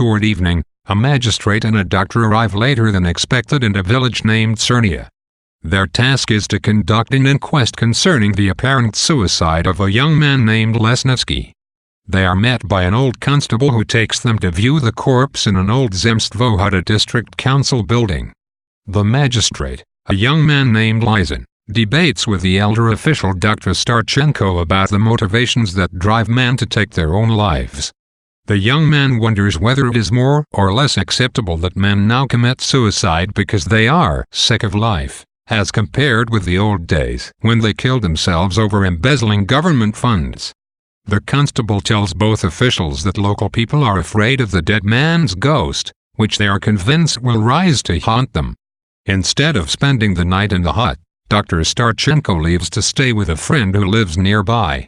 Toward evening, a magistrate and a doctor arrive later than expected in a village named Cernia. Their task is to conduct an inquest concerning the apparent suicide of a young man named Lesnitsky. They are met by an old constable who takes them to view the corpse in an old Zemstvohada district council building. The magistrate, a young man named Lizin, debates with the elder official Dr. Starchenko about the motivations that drive men to take their own lives. The young man wonders whether it is more or less acceptable that men now commit suicide because they are sick of life, as compared with the old days when they killed themselves over embezzling government funds. The constable tells both officials that local people are afraid of the dead man's ghost, which they are convinced will rise to haunt them. Instead of spending the night in the hut, Dr. Starchenko leaves to stay with a friend who lives nearby.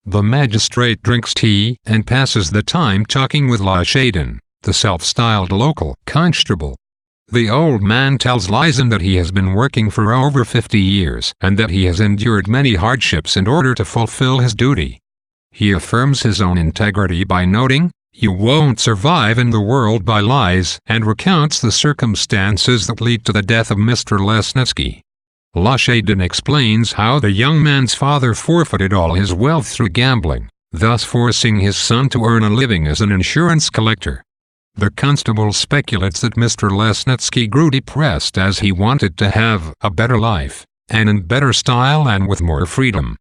The magistrate drinks tea and passes the time talking with Lashadin, the self-styled local constable. The old man tells Lizin that he has been working for over 50 years and that he has endured many hardships in order to fulfill his duty. He affirms his own integrity by noting, "You won't survive in the world by lies," and recounts the circumstances that lead to the death of Mr. Lesnitsky. Lashadin explains how the young man's father forfeited all his wealth through gambling, thus forcing his son to earn a living as an insurance collector. The constable speculates that Mr. Lesnitsky grew depressed as he wanted to have a better life, and in better style and with more freedom.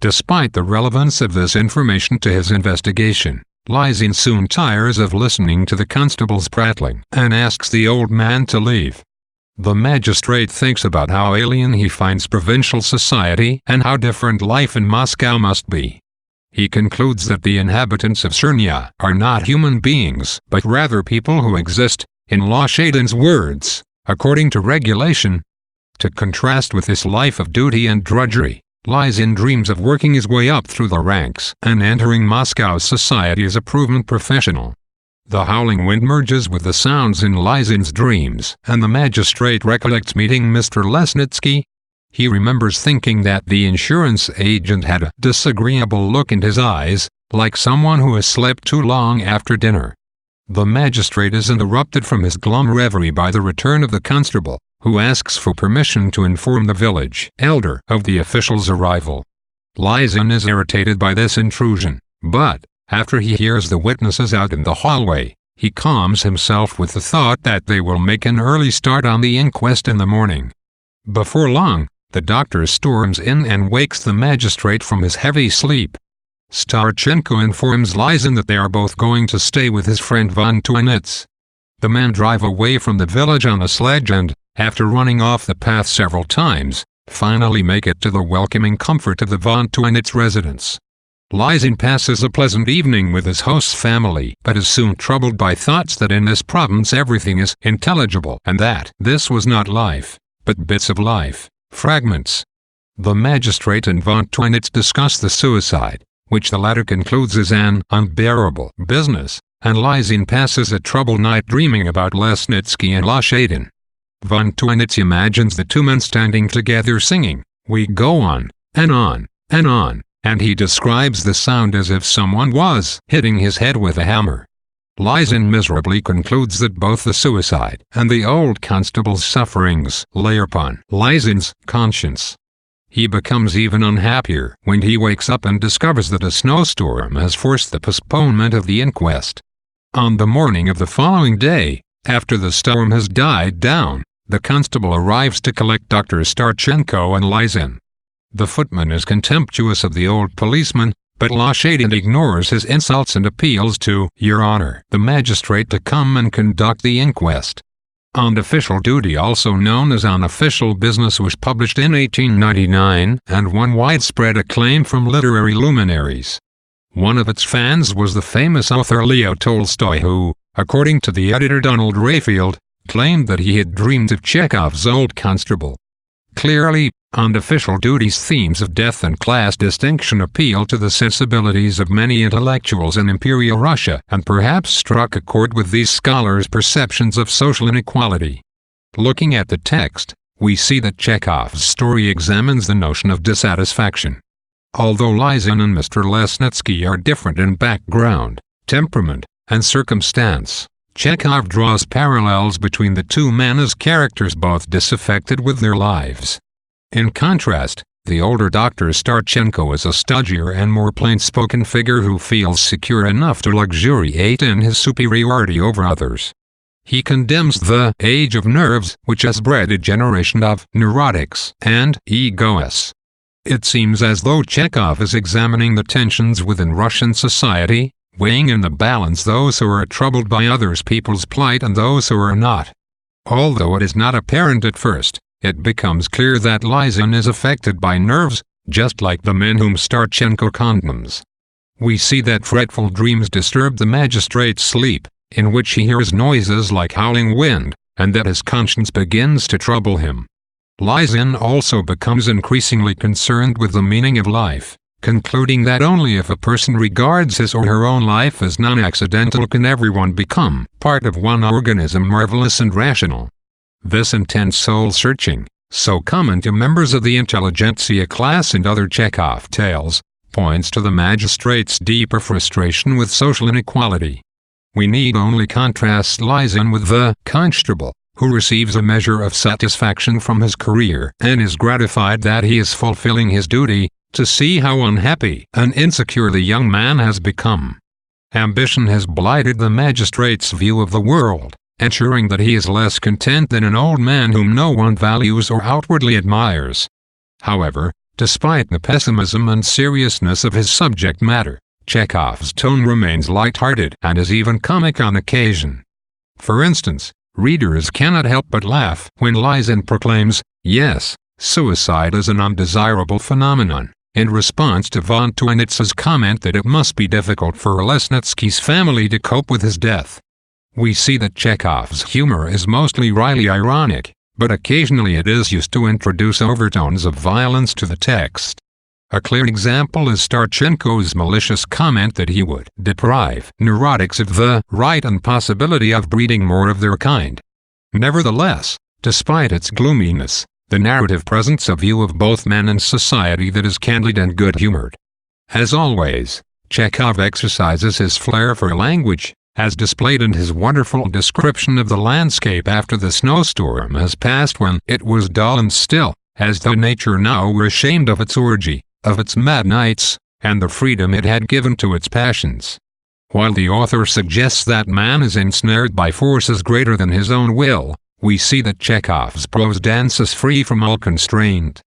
Despite the relevance of this information to his investigation, Lizin soon tires of listening to the constable's prattling and asks the old man to leave. The magistrate thinks about how alien he finds provincial society and how different life in Moscow must be. He concludes that the inhabitants of Cernia are not human beings, but rather people who exist, in Lashadin's words, according to regulation. To contrast with this life of duty and drudgery, Lizin dreams of working his way up through the ranks and entering Moscow's society as a proven professional. The howling wind merges with the sounds in Lizin's dreams, and the magistrate recollects meeting Mr. Lesnitsky. He remembers thinking that the insurance agent had a disagreeable look in his eyes, like someone who has slept too long after dinner. The magistrate is interrupted from his glum reverie by the return of the constable, who asks for permission to inform the village elder of the official's arrival. Lizin is irritated by this intrusion, but after he hears the witnesses out in the hallway, he calms himself with the thought that they will make an early start on the inquest in the morning. Before long, the doctor storms in and wakes the magistrate from his heavy sleep. Starchenko informs Lizin that they are both going to stay with his friend von Tuinitz. The men drive away from the village on a sledge and, after running off the path several times, finally make it to the welcoming comfort of the von Tuinitz residence. Lizin passes a pleasant evening with his host's family, but is soon troubled by thoughts that in this province everything is intelligible and that this was not life, but bits of life, fragments. The magistrate and von Tuinitz discuss the suicide, which the latter concludes is an unbearable business, and Lizin passes a troubled night dreaming about Lesnitsky and Lashadin. Von Tuinitz imagines the two men standing together singing, "We go on, and on, and on," and he describes the sound as if someone was hitting his head with a hammer. Lizin miserably concludes that both the suicide and the old constable's sufferings lay upon Lizin's conscience. He becomes even unhappier when he wakes up and discovers that a snowstorm has forced the postponement of the inquest. On the morning of the following day, after the storm has died down, the constable arrives to collect Dr. Starchenko and Lizin. The footman is contemptuous of the old policeman, but Lashadin ignores his insults and appeals to Your Honor, the magistrate, to come and conduct the inquest. On Official Duty, also known as On Official Business, was published in 1899 and won widespread acclaim from literary luminaries. One of its fans was the famous author Leo Tolstoy, who, according to the editor Donald Rayfield, claimed that he had dreamed of Chekhov's Old Constable. Clearly, On Official Duty's themes of death and class distinction appeal to the sensibilities of many intellectuals in Imperial Russia and perhaps struck a chord with these scholars' perceptions of social inequality. Looking at the text, we see that Chekhov's story examines the notion of dissatisfaction. Although Lizin and Mr. Lesnitsky are different in background, temperament, and circumstance, Chekhov draws parallels between the two men as characters both disaffected with their lives. In contrast, the older Dr. Starchenko is a stodgier and more plain-spoken figure who feels secure enough to luxuriate in his superiority over others. He condemns the age of nerves, which has bred a generation of neurotics and egoists. It seems as though Chekhov is examining the tensions within Russian society, weighing in the balance those who are troubled by others' people's plight and those who are not. Although it is not apparent at first, it becomes clear that Lysen is affected by nerves, just like the men whom Starchenko condemns. We see that fretful dreams disturb the magistrate's sleep, in which he hears noises like howling wind, and that his conscience begins to trouble him. Lysen also becomes increasingly concerned with the meaning of life, concluding that only if a person regards his or her own life as non-accidental can everyone become part of one organism marvelous and rational. This intense soul-searching, so common to members of the intelligentsia class and other Chekhov tales, points to the magistrate's deeper frustration with social inequality. We need only contrast Lysen with the constable, who receives a measure of satisfaction from his career and is gratified that he is fulfilling his duty, to see how unhappy and insecure the young man has become. Ambition has blighted the magistrate's view of the world, ensuring that he is less content than an old man whom no one values or outwardly admires. However, despite the pessimism and seriousness of his subject matter, Chekhov's tone remains light-hearted and is even comic on occasion. For instance, readers cannot help but laugh when Lysen proclaims, "Yes, suicide is an undesirable phenomenon," in response to von Tuinitz's comment that it must be difficult for Lesnitsky's family to cope with his death. We see that Chekhov's humor is mostly wryly ironic, but occasionally it is used to introduce overtones of violence to the text. A clear example is Starchenko's malicious comment that he would deprive neurotics of the right and possibility of breeding more of their kind. Nevertheless, despite its gloominess, the narrative presents a view of both men and society that is candid and good-humored. As always, Chekhov exercises his flair for language, as displayed in his wonderful description of the landscape after the snowstorm has passed when it was dull and still, as though nature now were ashamed of its orgy, of its mad nights, and the freedom it had given to its passions. While the author suggests that man is ensnared by forces greater than his own will, we see that Chekhov's prose dances free from all constraint.